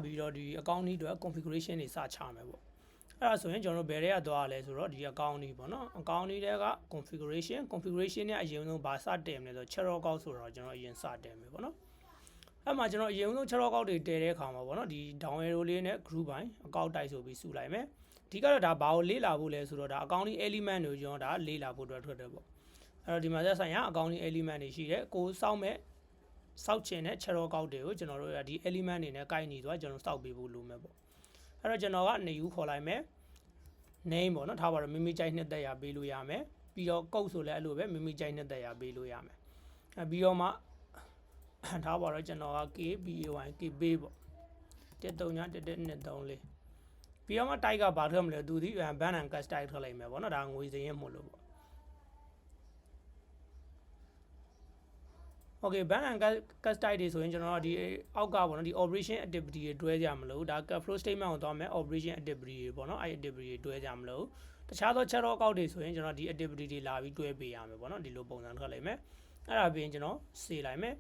ပြီးတော့ဒီ account တွေအတွက် configuration တွေစချမယ်ပေါ့အဲ့ဒါဆိုရင်ကျွန်တော်တို့ဘယ်တွေကသွားရလဲဆိုတော့ဒီ account တွေပေါ့နော် account တွေက configuration နဲ့အရင်ဆုံးဘာစတင်မလဲဆိုတော့ channel account ဆိုတော့ကျွန်တော်အရင်စတင်မယ်ပေါ့နော်အဲ့မှာကျွန်တော်အရင်ဆုံး channel account တွေတည်တဲ့အခါမှာပေါ့နော်ဒီ down arrow လေးနဲ့ group ပိုင်း account type ဆိုပြီးစုလိုက်မယ်အဓိကတော့ဒါဘာကိုလေ့လာဖို့လဲဆိုတော့ဒါ account element တွေကိုကျွန်တော်ဒါလေ့လာဖို့အတွက်ထွက်တယ်ပေါ့အဲ့တော့ဒီမှာသက်ဆိုင်ရာ account element တွေရှိတယ်ကိုစောက်မဲ့စောက်ချင်တဲ့ channel account တွေကိုကျွန်တော်တို့ဒီ element တွေနဲ့ကိုက်ညီသွားကျွန်တော်စောက်ပေးဖို့လိုမယ်ပေါ့အဲ့တော့ကျွန်တော်ကနေယူခေါ်လိုက်မယ် name ပေါ့နော်ထားပါတော့မိမိကြိုက်နှစ်သက်ရပေးလို့ရမယ်ပြီးတော့ code ဆိုလဲအဲ့လိုပဲမိမိကြိုက်နှစ်သက်ရပေးလို့ရမယ်ပြီးတော့မှထားပါတော့ကျွန်တော်က KBAY KB ပေါ့1391134ပြီးတော့မှ type ကဘာထွက်မလဲသူဒီ ban and cast type ထွက်လိုက်မယ်ပေါ့နော်ဒါငွေစင်းရမို့လို့ပေါ့ Okay ban and cast type တွေဆိုရင်ကျွန်တော်တို့ဒီအောက်ကပေါ့နော်ဒီ operation activity တွေတွဲကြမလို့ဒါ flow statement ကိုသွားမယ် operation activity တွေပေါ့နော်အဲ့ activity တွေတွဲကြမလို့တခြားသော channel account တွေဆိုရင်ကျွန်တော်ဒီ activity တွေလာပြီးတွဲပေးရမယ်ပေါ့နော်ဒီလိုပုံစံထွက်လိုက်မယ်အဲ့ဒါပြီးရင်ကျွန်တော် save လိုက်မယ်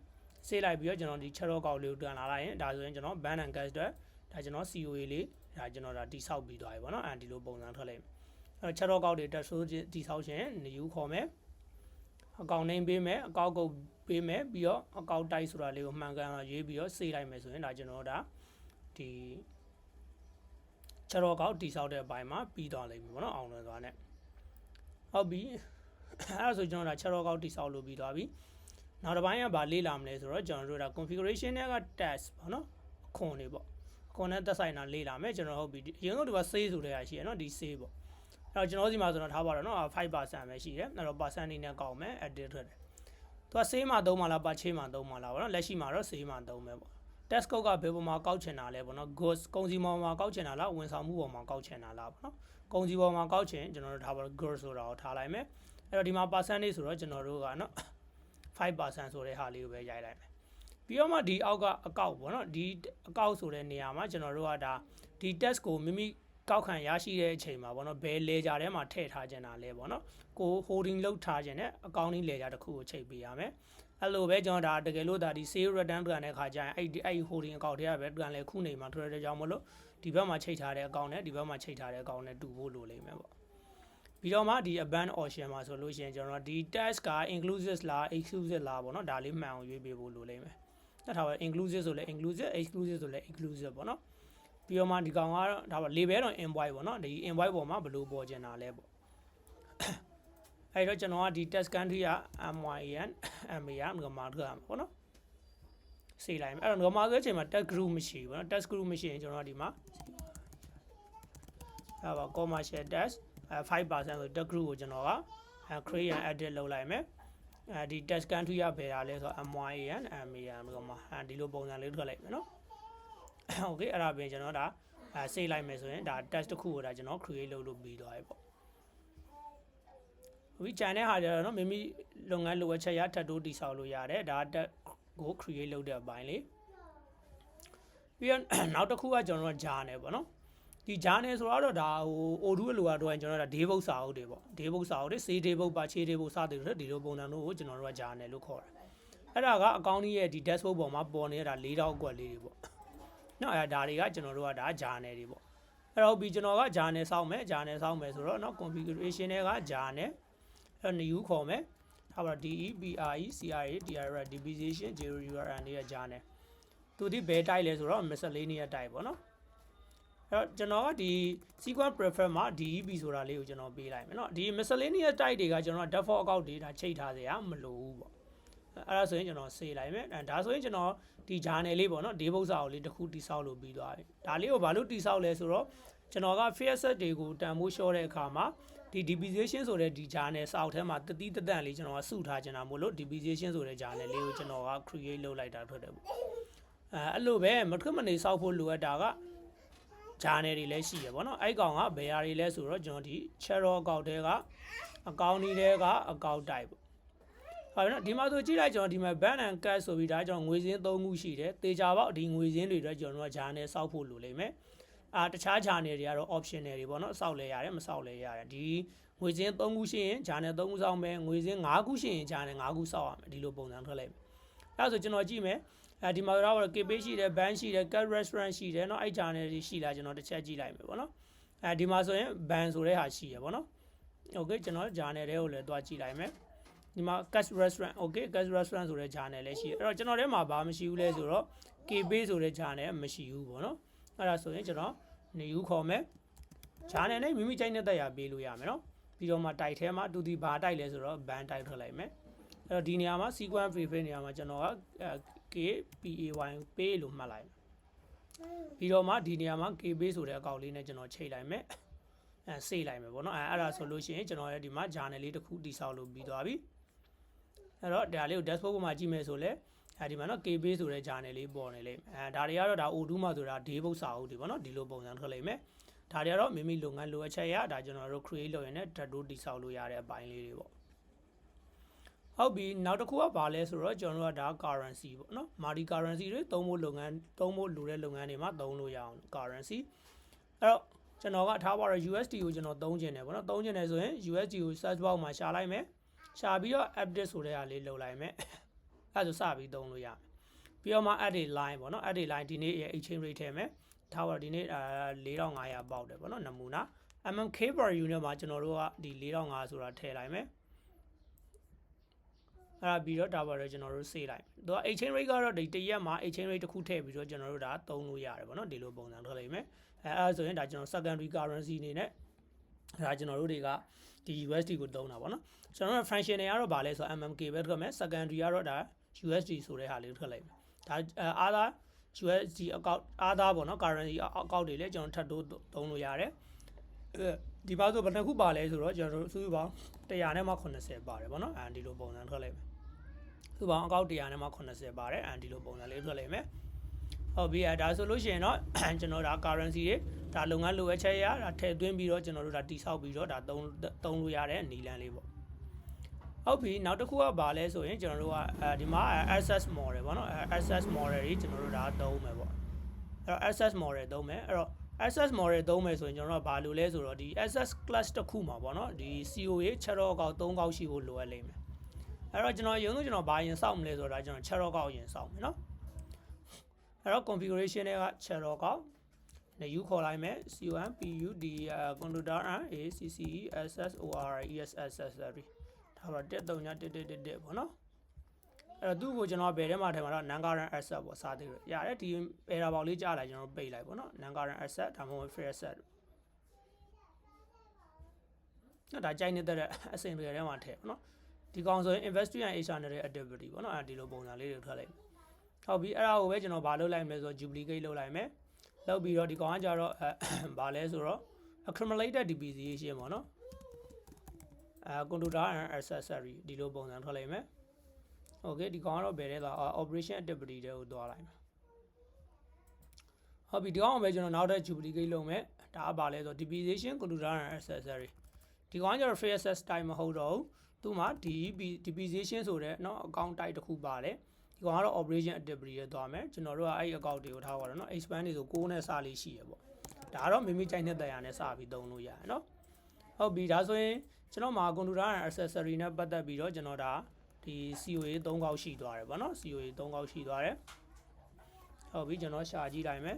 save လိုက်ပြီးတော့ကျွန်တော်ဒီ channel account လေးကိုတွန်းလာလိုက်ရင်ဒါဆိုရင်ကျွန်တော် ban and cast အတွက်ဒါကျွန်တော် COA လေးဒါကျွန်တော်ဒါတိဆောက်ပြီးသွားပြီပေါ့နော်အဲ့ဒီလိုပုံစံထွက်လိုက်မယ်အဲ့တော့ channel account တွေတက်ဆိုတိဆောက်ခြင်း new ခေါ်မယ်အကောင့် name ပေးမယ်အကောင့်ကိုပေးမယ်ပြီးတော့အကောင့် type ဆိုတာလေးကိုမှန်ကန်အောင်ရေးပြီးတော့ save လိုက်မယ်ဆိုရင်ဒါကျွန်တော်ဒါဒီ channel account တိဆောက်တဲ့အပိုင်းမှာပြီးသွားလိမ့်မယ်ပေါ့နော်အောင်လွယ်သွားနဲ့ဟုတ်ပြီအဲ့ဒါဆိုကျွန်တော်ဒါ channel account တိဆောက်လို့ပြီးသွားပြီနောက်တစ်ပိုင်းကဗာလေ့လာမလဲဆိုတော့ကျွန်တော်တို့ဒါ configuration တွေက test ပေါ့နော်အခွန်တွေပေါ့အခွန်နဲ့သက်ဆိုင်တာလေ့လာမယ်ကျွန်တော်ဟုတ်ပြီအရင်ဆုံးဒီက save ဆိုတဲ့ဟာရှိရနော်ဒီ save ပေါ့အဲ့တော့ကျွန်တော်ဒီမှာဆိုတော့ထားပါတော့နော် 5% ပဲရှိတယ်အဲ့တော့ percent နေနဲ့ကောက်မယ် edit ထွက်တယ်သူက save မှာသုံးမှာလား purchase မှာသုံးမှာလားပေါ့နော်လက်ရှိမှာတော့ save မှာသုံးမယ်ပေါ့ test code ကဘယ်ပေါ်မှာကောက်ချင်တာလဲပေါ့နော် goods ကုန်စည်ပေါ်မှာကောက်ချင်တာလားဝန်ဆောင်မှုပေါ်မှာကောက်ချင်တာလားပေါ့နော်ကုန်စည်ပေါ်မှာကောက်ချင်ကျွန်တော်တို့ထားပါတော့ goods ဆိုတာကိုထားလိုက်မယ်အဲ့တော့ဒီမှာ percent လေးဆိုတော့ကျွန်တော်တို့ကနော် 5% ဆိုတဲ့ဟာလေးကိုပဲရိုက်လိုက်မယ်ပြီးတော့မှဒီအောက်ကအကောက်ပေါ့နော်ဒီအကောက်ဆိုတဲ့နေရာမှာကျွန်တော်တို့ကဒါဒီ test ကိုမိမိကောက်ခံရရှိတဲ့အချိန်မှာပေါ့နော်ဘယ် ledger ထဲမှာထည့်ထားခြင်းတာလဲပေါ့နော်ကို holding လုပ်ထားခြင်းနဲ့ accounting ledger တစ်ခုကိုချိန်ပေးရမယ်အဲ့လိုပဲကျွန်တော်ဒါတကယ်လို့ဒါဒီ sale return ပြန်တဲ့ခါကျရင်အဲ့ holding account တွေကပဲပြန်လဲခုနေမှာထွက်တဲ့ကြောင်းမလို့ဒီဘက်မှာချိန်ထားတဲ့ account နဲ့ဒီဘက်မှာချိန်ထားတဲ့ account နဲ့တူဖို့လိုလိမ့်မယ်ပေါ့ပြီးတော့မှဒီ abandon option မှာဆိုလို့ရှိရင်ကျွန်တော်ဒီ task က inclusive လား exclusive လားပေါ့နော်ဒါလေးမှန်အောင်ရွေးပေးဖို့လိုလိမ့်မယ်အဲ့ဒါပဲ inclusive ဆိုလဲ inclusive exclusive ဆိုလဲ exclusive ပေါ့နော်ပြီးတော့မှဒီကောင်ကတော့ဒါပါ label တော့ invoice ပေါ့နော်ဒီ invoice ပေါ်မှာဘယ်လိုပေါ်ကျင်တာလဲပေါ့အဲ့တော့ကျွန်တော်ကဒီ test country က MYN MA ကငမာထွက်ရမှာပေါ့နော်စေးလိုက်မယ်အဲ့တော့ငမာဆိုတဲ့အချိန်မှာ test group မရှိဘူးပေါ့နော် test group မရှိရင်ကျွန်တော်ဒီမှာအဲ့ပါ commercial test 5% ဆို test group ကိုကျွန်တော်က create and edit လုပ်လိုက်မယ်ဒီ test country ကဘယ်တာလဲဆိုတော့ MYN MA ငမာဒီလိုပုံစံလေးထွက်လိုက်မယ်နော်โอเคအဲ့ဒါပြင်ကျွန်တော်ဒါစေးလိုက်မယ်ဆိုရင်ဒါ test တစ်ခုကိုဒါကျွန်တော် create လုပ်လို့ပြီးသွားပြီပေါ့ဒီ channel ဟာကျတော့เนาะမိမိလုပ်ငန်းလိုအပ်ချက်ရထပ်တိုးတည်ဆောက်လို့ရတယ်ဒါတက်ကို create လုပ်တဲ့အပိုင်းလေးပြီးတော့နောက်တစ်ခုကကျွန်တော်တို့ journal ပေါ့နော်ဒီ journal ဆိုတော့ဒါဟို Odoo လိုကတော့ကျွန်တော်တို့ day book စာအုပ်တွေပေါ့ day book စာအုပ်တွေ say day book ပါ chey day book စသည်ဖြင့်ဒီလိုပုံစံမျိုးကိုကျွန်တော်တို့က journal လို့ခေါ်တယ်အဲ့ဒါကအကောင့်ကြီးရဲ့ဒီ dashboard ပေါ်မှာပေါ်နေတာ၄တောက်အကွက်လေးတွေပေါ့နော်အဲ့ဒါတွေကကျွန်တော်တို့ကဒါ journal တွေပေါ့အဲ့တော့ပြီးကျွန်တော်က journal စောင့်မယ် journal စောင့်မယ်ဆိုတော့เนาะ configuration တွေက journal အဲ့ new ခေါ်မယ်ထားပါတော့ DEBRECRA deposition 0URL တွေက journal သူဒီဘယ် type လဲဆိုတော့ miscellaneous type ပေါ့နော်အဲ့တော့ကျွန်တော်ကဒီ sequence prefer မှာ DEB ဆိုတာလေးကိုကျွန်တော်ပေးလိုက်မယ်เนาะဒီ miscellaneous type တွေကကျွန်တော် default account တွေဒါချိန်ထားစရာမလိုဘူးပေါ့အဲ့ဒါဆိုရင်ကျွန်တော် save လိုက်မယ်ဒါဆိုရင်ကျွန်တော်ဒီ journal လေးပေါ့နော် day book စာအုပ်လေးတစ်ခုတိဆောက်လို့ပြီးသွားပြီဒါလေးကိုဘာလို့တိဆောက်လဲဆိုတော့ကျွန်တော်က fair set တွေကိုတန်ဖိုးလျှော့တဲ့အခါမှာဒီ deposition ဆိုတဲ့ဒီ journal စာအုပ်ထဲမှာတတိတတန့်လေးကျွန်တော်ကစုထားချင်တာမို့လို့ deposition ဆိုတဲ့ journal လေးကိုကျွန်တော်က create လုပ်လိုက်တာထွက်တယ်ပေါ့အဲ့လိုပဲမထွက်မနေစောက်ဖို့လိုအပ်တာက journal တွေလည်းရှိရပေါ့နော်အဲ့ကောင်ကဘယ်ဟာတွေလဲဆိုတော့ကျွန်တော်ဒီ channel account တွေက account တွေက account type ပေါ့ဟုတ်နော်ဒီမှာဆိုကြည့်လိုက်ကျွန်တော်ဒီမှာ ban and cash ဆိုပြီးဒါကျွန်တော်ငွေစင်း3ခုရှိတယ်တေချာပေါက်ဒီငွေစင်းတွေအတွက်ကျွန်တော်တို့က journal စောက်ဖို့လိုလိမ့်မယ်တခြား journal တွေကတော့ optional တွေပေါ့နော်စောက်လဲရတယ်မစောက်လဲရတယ်ဒီငွေစင်း3ခုရှိရင် journal 3ခုစောက်မယ်ငွေစင်း5ခုရှိရင် journal 5ခုစောက်ရမယ်ဒီလိုပုံစံထွက်လိုက်မယ်အဲ့ဒါဆိုကျွန်တော်ကြည့်မယ် ဒီမှာတော့ KB ရှိတယ် band ရှိတယ် cat restaurant ရှိတယ်เนาะအဲ့ channel တွေရှိလားကျွန်တော်တစ်ချက်ကြည့်လိုက်မယ်ပေါ့နော်ဒီမှာဆိုရင် band ဆိုတဲ့ဟာရှိရပေါ့နော် okay ကျွန်တော် channel တွေကိုလည်းတွားကြည့်လိုက်မယ်ဒီမှာ cat restaurant okay cat restaurant ဆိုတဲ့ channel လည်းရှိအဲ့တော့ကျွန်တော်ထဲမှာဘာမရှိဘူးလဲဆိုတော့ KB ဆိုတဲ့ channel မရှိဘူးပေါ့နော်အဲ့ဒါဆိုရင်ကျွန်တော်နေဦးခေါ်မယ် channel နဲ့မိမိကြိုက်တဲ့တက်ရပေးလို့ရမယ်เนาะပြီးတော့မှ type ထဲမှာတူတီဘာတိုက်လဲဆိုတော့ band type ထွက်လိုက်မယ်အဲ့တော့ဒီနေရာမှာ sequence preference နေရာမှာကျွန်တော်ကKPAY pay လို့မှတ်လိုက်ပြီးတော့မှဒီနေရာမှာ KB ဆိုတဲ့အကောင့်လေးနဲ့ကျွန်တော်ချိန်လိုက်မယ်စေးလိုက်မယ်ပေါ့နော်အဲ့ဒါဆိုလို့ရှိရင်ကျွန်တော်ရဲ့ဒီမှာ journal လေးတစ်ခုတိဆောက်လို့ပြီးသွားပြီအဲ့တော့ဒါလေးကို dashboard ပေါ်မှာကြည့်မယ်ဆိုလဲဒီမှာနော် KB ဆိုတဲ့ journal လေးပေါ်နေလိမ့်မယ်ဒါတွေကတော့ဒါ O2 မှာဆိုတာ day book စာအုပ်တွေပေါ့နော်ဒီလိုပုံစံထွက်လိမ့်မယ်ဒါတွေကတော့မိမိလုပ်ငန်းလိုအပ်ချက်ရဒါကျွန်တော်တို့ create လုပ်ရင်လည်း dashboard တိဆောက်လို့ရတဲ့အပိုင်းလေးတွေပေါ့ဟုတ်ပြီနောက်တစ်ခုကဘာလဲဆိုတော့ကျွန်တော်တို့ကဒါ currency ပေါ့နော် multi currency တွေသုံးဖို့လိုတဲ့လုပ်ငန်းတွေမှာသုံးလို့ရအောင် currency အဲ့တော့ကျွန်တော်ကထားပါတော့ USD ကိုကျွန်တော်သုံးချင်တယ်ပေါ့နော်သုံးချင်တယ်ဆိုရင် USD ကို search box မှာရှာလိုက်မယ်ရှာပြီးတော့ update ဆိုတဲ့ဟာလေးလုပ်လိုက်မယ်အဲ့ဒါဆိုစပြီးသုံးလို့ရမယ်ပြီးတော့မှ add a line ပေါ့နော် add a line ဒီနေ့ exchange rate ထည့်မယ်ထားပါတော့ဒီနေ့4500ပေါက်တယ်ပေါ့နော်နမူနာ MMK per unit မှာကျွန်တော်တို့ကဒီ4500ဆိုတာထည့်လိုက်မယ်အဲ့ဒါပြီးတော့ဒါပါတော့ကျွန်တော်တို့စေးလိုက်သူက exchange rate ကတော့ဒီတရက်မှာ exchange rate တစ်ခုထည့်ပြီးတော့ကျွန်တော်တို့ဒါသုံးလို့ရတယ်ပေါ့နော်ဒီလိုပုံစံထွက်လိမ့်မယ်အဲ့ဆိုရင်ဒါကျွန်တော် secondary currency အနေနဲ့ဒါကျွန်တော်တို့တွေကဒီ USD ကိုသုံးတာပေါ့နော်ကျွန်တော်တို့ function တွေကတော့ဗာလဲဆို MMK ပဲထွက်မယ် secondary ကတော့ဒါ USD ဆိုတဲ့ဟာလေးထွက်လိုက်မယ်ဒါအားသာ USD အကောက်အားသာပေါ့နော် currency အကောက်တွေလည်းကျွန်တော်ထပ်တိုးသုံးလို့ရတယ်ဒီပါဆိုဘယ်နှခုပါလဲဆိုတော့ကျွန်တော်တို့စုစုပေါင်း100နဲ့မှ80ပါတယ်ပေါ့နော်ဒီလိုပုံစံထွက်လိုက်မယ်စုပေါင်းအကောက်100နဲ့မှ80ပါတယ်ဒီလိုပုံစံလေးထွက်လိုက်မယ်ဟုတ်ပြီဒါဆိုလို့ရှိရင်တော့ကျွန်တော်ဒါ currency တွေဒါလုပ်ငန်းလိုအပ်ချက်ရဒါထည့်သွင်းပြီးတော့ကျွန်တော်တို့ဒါတိဆောက်ပြီးတော့ဒါသုံးလို့ရတဲ့နီလန်လေးပေါ့ဟုတ်ပြီနောက်တစ်ခုကဘာလဲဆိုရင်ကျွန်တော်တို့ကဒီမှာ access model ပေါ့နော် access model တွေကျွန်တော်တို့ဒါသုံးမယ်ပေါ့အဲ့တော့ access model သုံးမယ်အဲ့တော့ access model သုံးမယ်ဆိုရင်ကျွန်တော်တို့ကဘာလို့လဲဆိုတော့ဒီ access class တစ်ခုမှာပေါ့နော်ဒီ COA ချက်တော့ကောက်3ကောက်ရှိဖို့လိုအပ်လိမ့်မယ်အဲ့တော့ကျွန်တော်ဘာရင်စောက်မလဲဆိုတော့ကျွန်တော်ချက်တော့ကောက်ရင်စောက်မယ်နော်အဲ့တော့ configuration တွေကချက်တော့ကောက်နေယူခေါ်လိုက်မယ် COMPUD computer accessory ဒါပါတက်3ညတက်ပေါ့နော်အဲ့တော့သူ့ကိုကျွန်တော်ဘယ်ထဲမှာထဲမှာတော့ non current asset ပေါ့စာသေးရရတယ်ဒီ error box လေးကြားလိုက်ကျွန်တော်ပိတ်လိုက်ပေါ့နော် non current asset ဒါမှမဟုတ် free asset ဒါကြိုက်နေတဲ့အစဉ်တွေထဲမှာထည့်ပေါ့နော်ဒီကောင်ဆိုရင် investor and external activity ပေါ့နော်ဒီလိုပုံစံလေးတွေထွက်လိုက်ဟုတ်ပြီအဲ့ဒါကိုပဲကျွန်တော်ဘာလုပ်လိုက်မလဲဆိုတော့ duplicate လုပ်လိုက်မယ်လုပ်ပြီးတော့ဒီကောင်ကကြတော့ဘာလဲဆိုတော့ accumulated depreciation ပေါ့နော်computer and accessory ဒီလိုပုံစံထွက်လိုက်မယ်โอเคဒီကောင်ကတော့ဘယ်လဲဆိုတော့ operation activity တွေကိုသွားလိုက်မယ်ဟုတ်ပြီဒီကောင်ကိုပဲကျွန်တော်နောက်ထပ် duplicate လုပ်မယ်ဒါကဘာလဲဆိုတော့ depreciation computer and accessory ဒီကောင်ကကျတော့ free access type မဟုတ်တော့ဘူးသူမှာ depreciation ဆိုတဲ့เนาะ account type တစ်ခုပါတယ်ဒီကောင်ကတော့ operation activity တွေသွားမယ်ကျွန်တော်တို့ကအဲ့ account တွေကိုထားပါတော့เนาะ expand တွေဆို6နဲ့စလေးရှိရပေါ့ဒါကတော့မိမိကြိုက်တဲ့တရားနဲ့စပြီးသုံးလို့ရတယ်เนาะဟုတ်ပြီဒါဆိုရင်ကျွန်တော်မှာ computer and accessory နဲ့ပတ်သက်ပြီးတော့ကျွန်တော်ဒါဒီ COA 3ကောက်ရှိသွားတယ်ဗောနော် COA 3ကောက်ရှိသွားတယ်ဟုတ်ပြီကျွန်တော်ရှာကြည့်လိုက်မယ်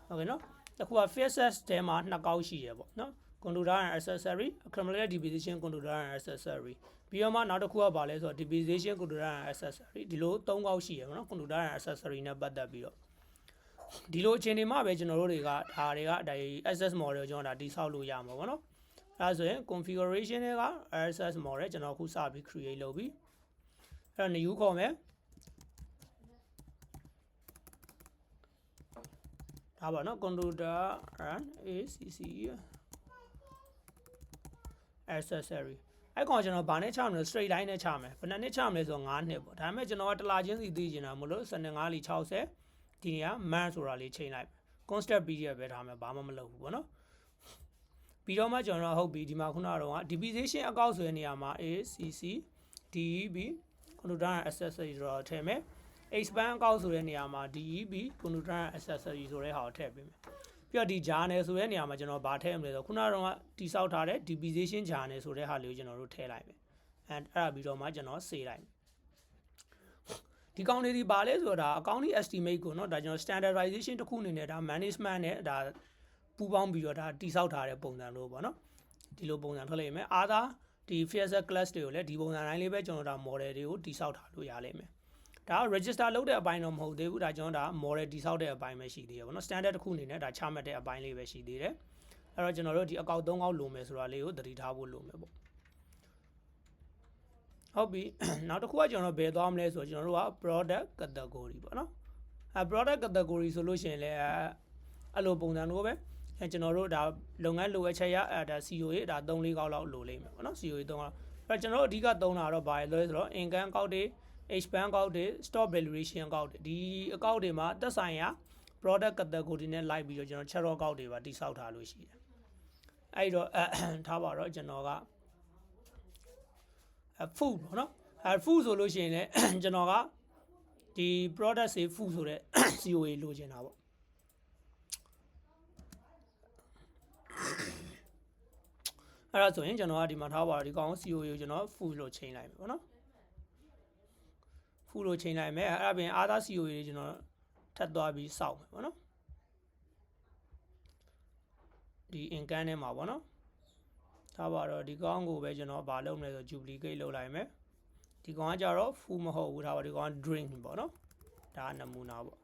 ဟုတ်ကဲ့နော်တခုက fixed တဲမှာ2ကောက်ရှိရပေါ့နော် computer and accessory accumulated depreciation computer and accessory ပြီးတော့မှနောက်တစ်ခုကဘာလဲဆိုတော့ depreciation computer and accessory ဒီလို3ကောက်ရှိရပေါ့နော် computer and accessory နဲ့ပတ်သက်ပြီးတော့ဒီလိုအခြေအနေမှာပဲကျွန်တော်တို့တွေကဒါတွေကဒါ access model ကိုကျွန်တော်ဒါတိဆောက်လို့ရမှာပေါ့နော်အဲဆိုရင် configuration တွေက access model ကျွန်တော်အခုစပြီး create လုပ်ပြီအဲ့တော့ new ခေါ်မယ်ဒါပါနော် computer and accessory အဲ့ကောင်ကျွန်တော်ဗာနဲ့ချမယ် straight line နဲ့ချမယ်ဘယ်နှစ်ချမလဲဆိုတော့9နှစ်ပေါ့ဒါပေမဲ့ကျွန်တော်ကတလာချင်းစီသိချင်တာမလို့25လီ60ဒီနေရာ man ဆိုတာလေးချိန်လိုက် constant period ပဲထားမယ်ဘာမှမလုပ်ဘူးပေါ့နော်ပြီးတော့မှကျွန်တော်ဟုတ်ပြီဒီမှာခုနကတော့ depreciation အကောက်ဆိုတဲ့နေရာမှာ ACC DEB computer and accessory ဆိုတော့ထည့်မယ် expand အကောက်ဆိုတဲ့နေရာမှာ DEB computer and accessory ဆိုတဲ့ဟာကိုထည့်ပေးမယ်ပြီးတော့ဒီ journal ဆိုတဲ့နေရာမှာကျွန်တော်ဗာထည့်မလဲဆိုတော့ခုနကတော့တိဆောက်ထားတဲ့ depreciation journal ဆိုတဲ့ဟာလေးကိုကျွန်တော်တို့ထည့်လိုက်မယ်အဲ့ဒါပြီးတော့မှကျွန်တော် save လိုက်မယ် ဒီကောင်းနေဒီပါလဲဆိုတော့ဒါ accounting estimate ကိုเนาะဒါကျွန်တော် standardization တစ်ခုအနေနဲ့ဒါ management နဲ့ဒါပူးပေါင်းပြီးတော့ဒါတိစောက်ထားတဲ့ပုံစံလို့ပေါ့เนาะဒီလိုပုံစံထွက်လိမ့်မယ်အားသာဒီ Phaser class တွေကိုလည်းဒီပုံစံတိုင်းလေးပဲကျွန်တော်ဒါ model တွေကိုတိစောက်ထားလို့ရလိမ့်မယ်ဒါ register လုပ်တဲ့အပိုင်းတော့မဟုတ်သေးဘူးဒါကျွန်တော်ဒါ model တိစောက်တဲ့အပိုင်းပဲရှိသေးတယ်ပေါ့เนาะ standard တစ်ခုအနေနဲ့ဒါချမှတ်တဲ့အပိုင်းလေးပဲရှိသေးတယ်အဲ့တော့ကျွန်တော်တို့ဒီအကောက်3ကောက်လိုမယ်ဆိုတာလေးကိုသတိထားဖို့လိုမယ်ပေါ့ဟုတ်ပြီနောက်တစ်ခုကကျွန်တော်ဘယ်သွားမလဲဆိုတော့ကျွန်တော်တို့က product category ပေါ့နော်product category ဆိုလို့ရှိရင်လည်းအဲ့လိုပုံစံမျိုးပဲကျွန်တော်တို့ဒါလုပ်ငန်းလိုအပ်ချက်ရဒါ COA ဒါ3-4ကောက်လောက်လိုလိမ့်မယ်ပေါ့နော် COA 3ကောက်အဲ့ကျွန်တော်တို့အဓိကသုံးတာတော့ဘာလဲဆိုတော့ income ကောက်တွေ expand ကောက်တွေ stock valuation ကောက်တွေဒီအကောက်တွေမှာသက်ဆိုင်ရာ product category နဲ့လိုက်ပြီးတော့ကျွန်တော် chart ကောက်တွေပါတိစောက်ထားလို့ရှိတယ်အဲ့တော့ထားပါတော့ကျွန်တော်ကfood ပေါ့နော်food ဆိုလို့ရှိရင်လည်းကျွန်တော်ကဒီ product တွေ food ဆိုတဲ့ COA လိုချင်တာပေါ့အဲ့ဒါဆိုရင်ကျွန်တော်ကဒီမှာထားပါတော့ဒီကောင် COA ကိုကျွန်တော် food လို့ချိန်လိုက်မယ်ပေါ့နော် food လို့ချိန်လိုက်မယ်အဲ့ဒါပြင် other COA တွေကျွန်တော်ထပ်သွားပြီးစောက်မယ်ပေါ့နော်ဒီ income ထဲမှာပေါ့နော်ထားပါတော့ဒီကောင်ကိုပဲကျွန်တော်ဘာလုပ်မလဲဆို duplicate လုပ်လိုက်မယ်ဒီကောင်ကကြတော့ food မဟုတ်ဘူးထားပါဒီကောင် drink ပေါ့နော်ဒါနမူနာပေါ့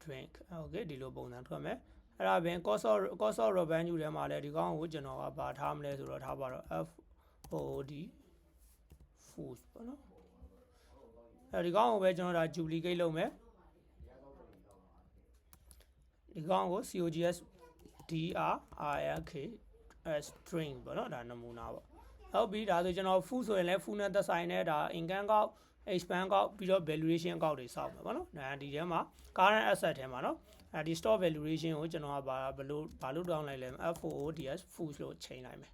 drink okay ဒီလိုပုံစံထွက်မယ်အဲ့ဒါပြင် cost of revenue ထဲမှာလည်းဒီကောင်ကိုကျွန်တော်ကဘာထားမလဲဆိုတော့ထားပါတော့ FOD food ပေါ့နော်အဲ့ဒီကောင်ကိုပဲကျွန်တော်ဒါ duplicate လုပ်မယ်ဒီကောင်ကို COGS DRINK string ပေါ့နော်ဒါနမူနာပေါ့ဟုတ်ပြီဒါဆိုကျွန်တော် food ဆိုရင်လည်း food နဲ့သက်ဆိုင်တဲ့ဒါ income ကောက် expand ကောက်ပြီးတော့ valuation ကောက်တွေစောက်မယ်ပေါ့နော်ဒါဒီထဲမှာ current asset ထဲမှာနော်ဒီ stock valuation ကိုကျွန်တော်ကဘာလို့တောင်းလိုက်လဲ FOODS food လို့ချိန်လိုက်မယ်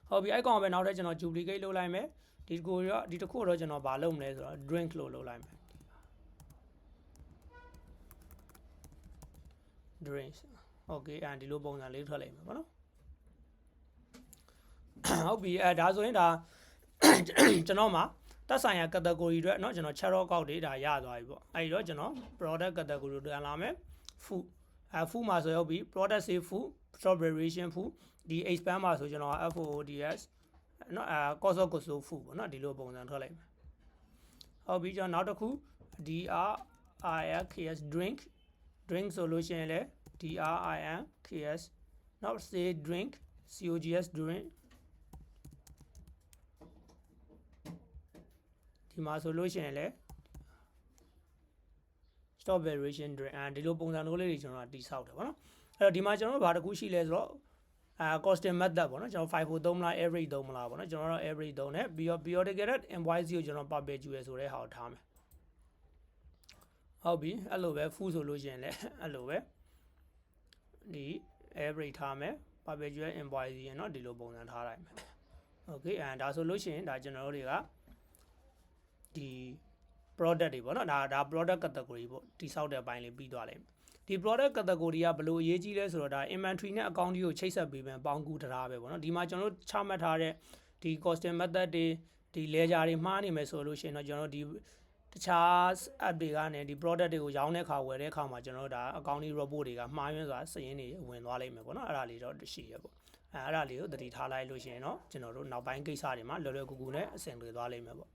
ဟုတ်ပြီအဲ့ကောင်ပဲနောက်ထပ်ကျွန်တော် duplicate လုပ်လိုက်မယ်ဒီတစ်ခုတော့ကျွန်တော်ဘာလုပ်မလဲဆိုတော့ drink လို့လုပ်လိုက်မယ် drinks okay ဒီလိုပုံစံလေးထွက်လိုက်မယ်ပေါ့နော်ဟုတ်ပြီဒါဆိုရင်ဒါကျွန်တော်မှာသက်ဆိုင်ရာ category တွေเนาะကျွန်တော် chart ကောက်တွေဒါရသွားပြီပေါ့အဲဒီတော့ကျွန်တော် product category ကိုပြန်လာမယ် food food မှာဆိုရောက်ပြီ product say food stock variation food ဒီ expand မှာဆိုကျွန်တော် FOODS เนาะcost of goods sold food ပေါ့เนาะဒီလိုပုံစံထွက်လိုက်မယ်ဟုတ်ပြီကျွန်တော်နောက်တစ်ခု DRINKS drink ဆိုလို့ရှိရင်လည်း DRINKS နောက် say drink COGS drink ဒီမှာဆိုလို့ရှိရင်လည်း stock variation drink ဒီလိုပုံစံမျိုးလေးတွေကျွန်တော်တိစောက်တယ်ပေါ့နော်အဲ့တော့ဒီမှာကျွန်တော်တို့ဘာတစ်ခုရှိလဲဆိုတော့costing method ပေါ့နော်ကျွန်တော် FIFO သုံးမလား average သုံးမလားပေါ့နော်ကျွန်တော်တို့ average သုံးတယ်ပြီးတော့ periodic invoice ကိုကျွန်တော် perpetual ဆိုတဲ့ဟာကိုထားမယ်ဟုတ်ပြီအဲ့လိုပဲ food ဆိုလို့ရှိရင်လည်းအဲ့လိုပဲဒီ average ထားမယ် perpetual invoice ရင်เนาะဒီလိုပုံစံထားလိုက်မယ် okay ဒါဆိုလို့ရှိရင်ဒါကျွန်တော်တို့တွေကဒီ product တွေပေါ့နော်ဒါ product category ပေါ့တိစောက်တဲ့အပိုင်းလေးပြီးသွားလိမ့်မယ်ဒီ product category ကဘယ်လိုအရေးကြီးလဲဆိုတော့ဒါ inventory နဲ့ account ကိုချိတ်ဆက်ပေးမယ်ပေါင်းကူတရားပဲပေါ့နော်ဒီမှာကျွန်တော်တို့ချမှတ်ထားတဲ့ဒီ costing method တွေဒီ ledger တွေမှားနေမယ်ဆိုလို့ရှိရင်တော့ကျွန်တော်တို့ဒီတခြား app တွေကနေဒီ product တွေကိုရောင်းတဲ့အခါဝယ်တဲ့အခါမှာကျွန်တော်တို့ဒါ accounting report တွေကမှားယွင်းစွာစာရင်းတွေဝင်သွားလိမ့်မယ်ပေါ့နော်အဲ့ဒါလေးတော့ရှိရပေါ့အဲ့ဒါလေးကိုသတိထားလိုက်လို့ရှိရင်တော့ကျွန်တော်တို့နောက်ပိုင်းကိစ္စတွေမှာလွယ်လွယ်ကူကူနဲ့အဆင်ပြေသွားလိမ့်မယ်ပေါ့